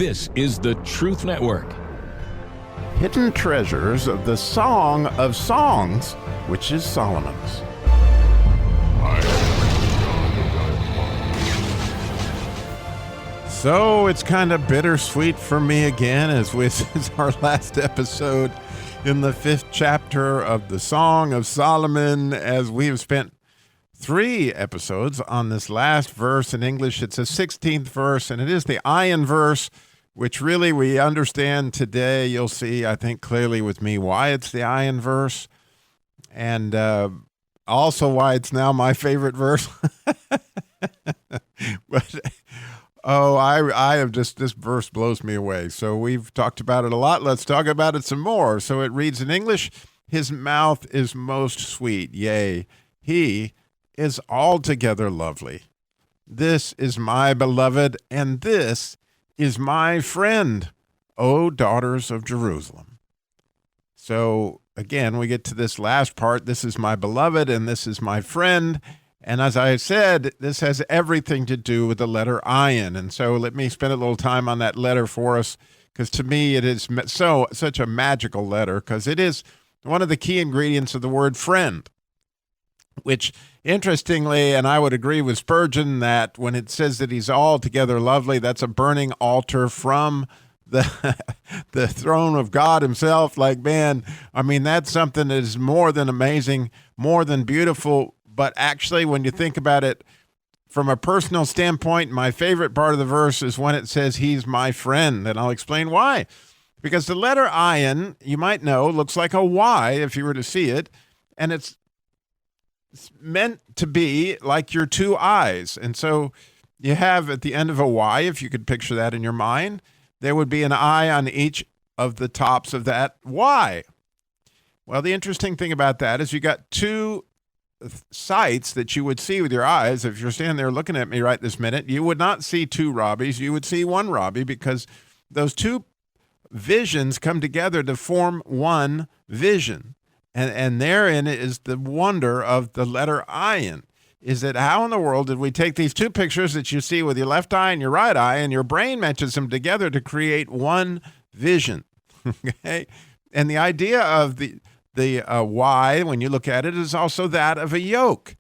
This is the Truth Network. Hidden treasures of the Song of Songs, which is Solomon's. So it's kind of bittersweet for me again, as this is our last episode in the 5th chapter of the Song of Solomon, as we have spent 3 episodes on this last verse. In English, it's a 16th verse, and it is the Ayin verse, which really we understand today. You'll see, I think, clearly with me why it's the Ayin verse, and also why it's now my favorite verse. But I have just, this verse blows me away. So we've talked about it a lot. Let's talk about it some more. So it reads in English, "His mouth is most sweet, yea, he is altogether lovely. This is my beloved, and this is my friend, O daughters of Jerusalem." So again, we get to this last part. This is my beloved, and this is my friend. And as I said, this has everything to do with the letter Ayin. And so let me spend a little time on that letter for us, because to me it is such a magical letter, because it is one of the key ingredients of the word friend, which interestingly, and I would agree with Spurgeon, that when it says that he's altogether lovely, that's a burning altar from the the throne of God himself. Like, man, I mean, that's something that is more than amazing, more than beautiful. But actually, when you think about it from a personal standpoint, my favorite part of the verse is when it says he's my friend, and I'll explain why. Because the letter Ayin, you might know, looks like a Y if you were to see it, and it's meant to be like your 2 eyes. And so you have at the end of a Y, if you could picture that in your mind, there would be an eye on each of the tops of that Y. Well, the interesting thing about that is you got 2 sights that you would see with your eyes. If you're standing there looking at me right this minute, you would not see 2 Robbies. You would see 1 Robbie, because those 2 visions come together to form one vision. And therein is the wonder of the letter Ayin, is that how in the world did we take these 2 pictures that you see with your left eye and your right eye, and your brain matches them together to create one vision? Okay? And the idea of the Y, when you look at it, is also that of a yoke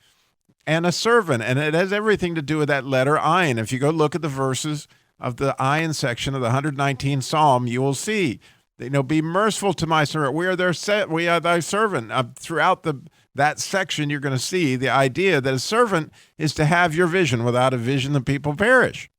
and a servant. And it has everything to do with that letter Ayin. If you go look at the verses of the Ayin section of the 119th Psalm, you will see, be merciful to my servant. We are thy servant. Throughout that section, you're going to see the idea that a servant is to have your vision. Without a vision, the people perish.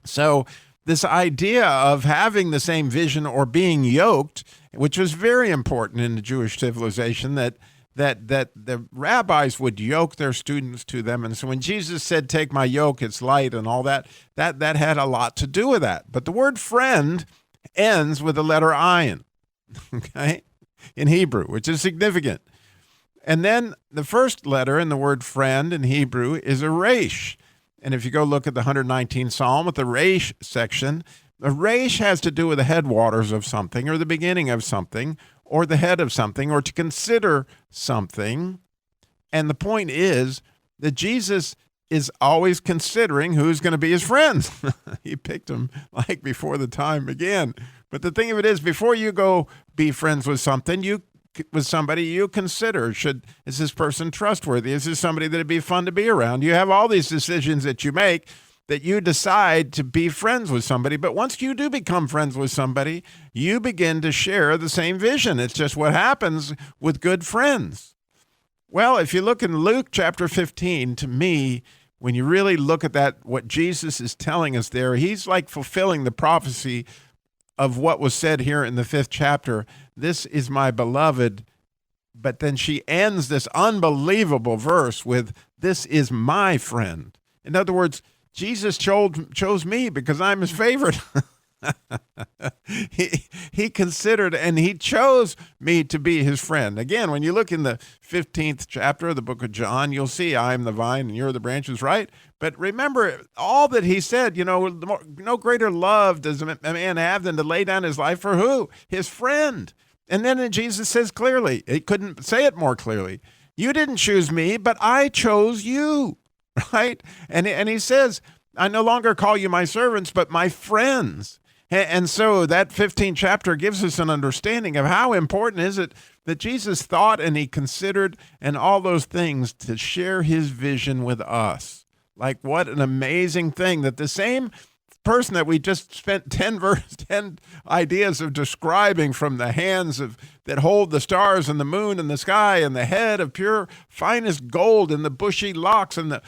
So this idea of having the same vision or being yoked, which was very important in the Jewish civilization, that the rabbis would yoke their students to them. And so when Jesus said, "Take my yoke, it's light," and all that had a lot to do with that. But the word friend ends with the letter Ayin, okay, in Hebrew, which is significant. And then the first letter in the word friend in Hebrew is a resh. And if you go look at the 119th Psalm with the resh section, the resh has to do with the headwaters of something, or the beginning of something, or the head of something, or to consider something. And the point is that Jesus is always considering who's going to be his friends. He picked them like before the time began. But the thing of it is, before you go be friends with somebody, you consider, is this person trustworthy? Is this somebody that'd be fun to be around? You have all these decisions that you make, that you decide to be friends with somebody. But once you do become friends with somebody, you begin to share the same vision. It's just what happens with good friends. Well, if you look in Luke chapter 15, to me, when you really look at that, what Jesus is telling us there, he's like fulfilling the prophecy of what was said here in the 5th chapter. This is my beloved. But then she ends this unbelievable verse with, "This is my friend." In other words, Jesus chose me because I'm his favorite. He considered and he chose me to be his friend. Again, when you look in the 15th chapter of the book of John, you'll see I am the vine and you're the branches, right? But remember all that he said, no greater love does a man have than to lay down his life for who? His friend. And then Jesus says clearly, he couldn't say it more clearly, you didn't choose me, but I chose you, right? And he says, I no longer call you my servants, but my friends. And so that 15th chapter gives us an understanding of how important is it that Jesus thought and he considered and all those things to share his vision with us. Like, what an amazing thing that the same person that we just spent 10 ideas of describing, from the hands of that hold the stars and the moon and the sky, and the head of pure finest gold, and the bushy locks, and the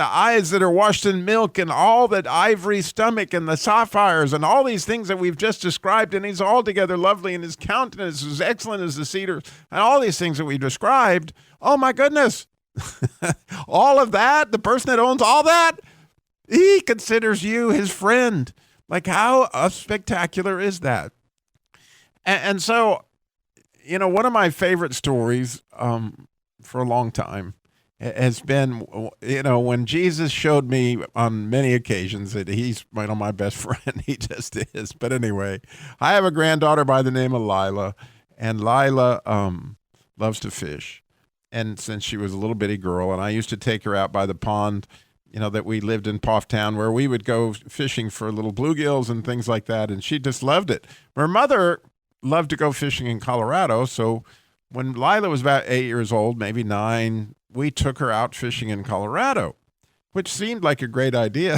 eyes that are washed in milk, and all that ivory stomach, and the sapphires, and all these things that we've just described, and he's altogether lovely, and his countenance is excellent as the cedar, and all these things that we described. Oh my goodness. All of that, the person that owns all that, he considers you his friend. Like, how spectacular is that? And so, one of my favorite stories for a long time has been, when Jesus showed me on many occasions that he's my best friend. He just is. But anyway, I have a granddaughter by the name of Lila, and Lila loves to fish. And since she was a little bitty girl, and I used to take her out by the pond, that we lived in Town, where we would go fishing for little bluegills and things like that, and she just loved it. Her mother loved to go fishing in Colorado, so when Lila was about 8 years old, maybe 9, we took her out fishing in Colorado, which seemed like a great idea.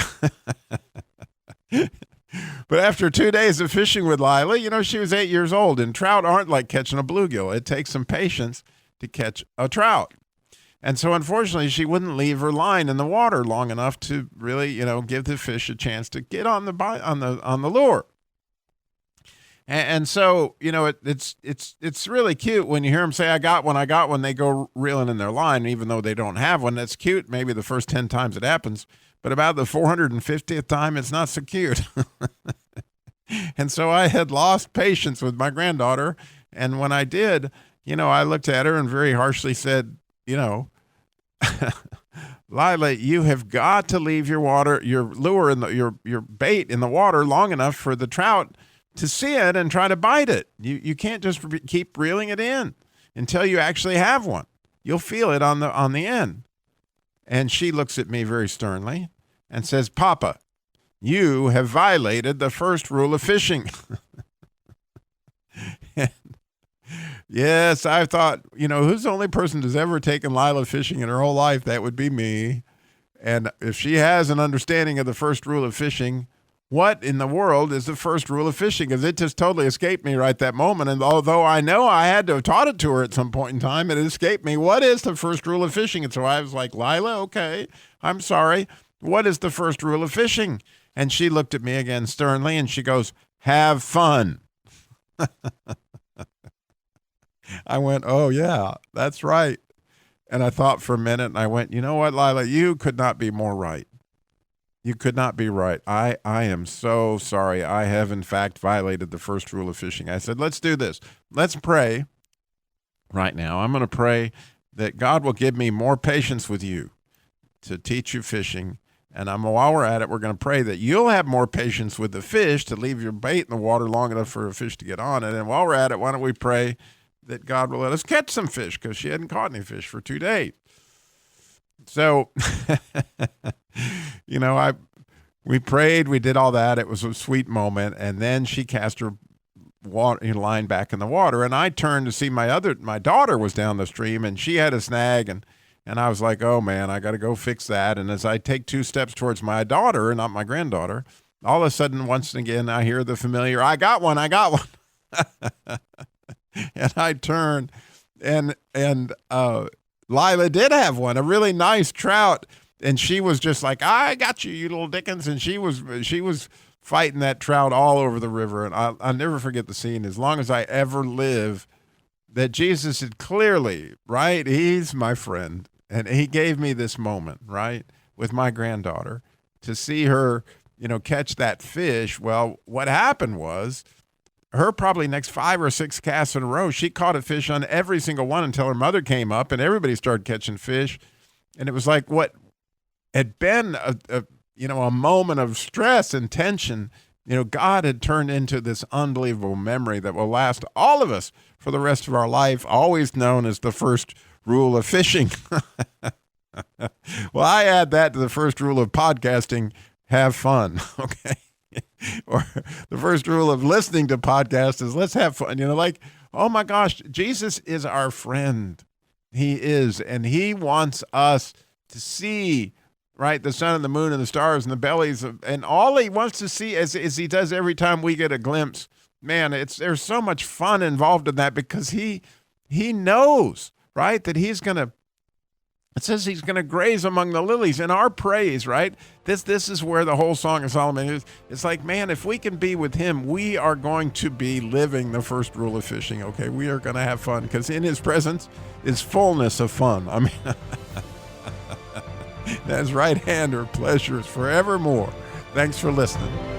But after 2 days of fishing with Lila, she was 8 years old, and trout aren't like catching a bluegill. It takes some patience to catch a trout. And so, unfortunately, she wouldn't leave her line in the water long enough to really, give the fish a chance to get on the lure. And so, it's really cute when you hear them say, "I got one." They go reeling in their line, even though they don't have one. That's cute. Maybe the first 10 times it happens, but about the 450th time, it's not so cute. And so I had lost patience with my granddaughter, and when I did, I looked at her and very harshly said, Lila, you have got to leave your lure your bait in the water long enough for the trout to see it and try to bite it. You can't just keep reeling it in until you actually have one. You'll feel it on the end. And she looks at me very sternly and says, "Papa, you have violated the first rule of fishing." Yes, I thought, who's the only person who's ever taken Lila fishing in her whole life? That would be me. And if she has an understanding of the first rule of fishing, what in the world is the first rule of fishing? Because it just totally escaped me right that moment. And although I know I had to have taught it to her at some point in time, it escaped me. What is the first rule of fishing? And so I was like, "Lila, okay, I'm sorry. What is the first rule of fishing?" And she looked at me again sternly, and she goes, "Have fun." I went, "Oh, yeah, that's right." And I thought for a minute, and I went, "You know what, Lila, you could not be more right. You could not be right. I am so sorry. I have, in fact, violated the first rule of fishing." I said, "Let's do this. Let's pray right now. I'm going to pray that God will give me more patience with you to teach you fishing. And while we're at it, we're going to pray that you'll have more patience with the fish to leave your bait in the water long enough for a fish to get on it. And while we're at it, why don't we pray that God will let us catch some fish," because she hadn't caught any fish for 2 days. So, we prayed, we did all that. It was a sweet moment. And then she cast her line back in the water. And I turned to see my daughter was down the stream, and she had a snag. And I was like, "Oh man, I got to go fix that." And as I take 2 steps towards my daughter, not my granddaughter, all of a sudden, once again, I hear the familiar, "I got one. I got one." And I turned, and Lila did have one, a really nice trout, and she was just like, "I got you, you little Dickens," and she was fighting that trout all over the river. And I'll never forget the scene as long as I ever live. That Jesus had clearly, right? He's my friend, and he gave me this moment, right, with my granddaughter to see her, catch that fish. Well, what happened was, her probably next 5 or 6 casts in a row, she caught a fish on every single one until her mother came up and everybody started catching fish. And it was like what had been a moment of stress and tension, God had turned into this unbelievable memory that will last all of us for the rest of our life, always known as the first rule of fishing. Well, I add that to the first rule of podcasting: have fun. Okay. or the first rule of listening to podcasts is let's have fun. Like, oh my gosh, Jesus is our friend. He is, and he wants us to see, right, the sun and the moon and the stars and the bellies and all he wants to see as he does every time we get a glimpse. Man, there's so much fun involved in that because he knows, right, that it says he's going to graze among the lilies in our praise, right? This is where the whole Song of Solomon is. It's like, man, if we can be with him, we are going to be living the first rule of fishing, okay? We are going to have fun because in his presence is fullness of fun. I mean, at his right hand are pleasures forevermore. Thanks for listening.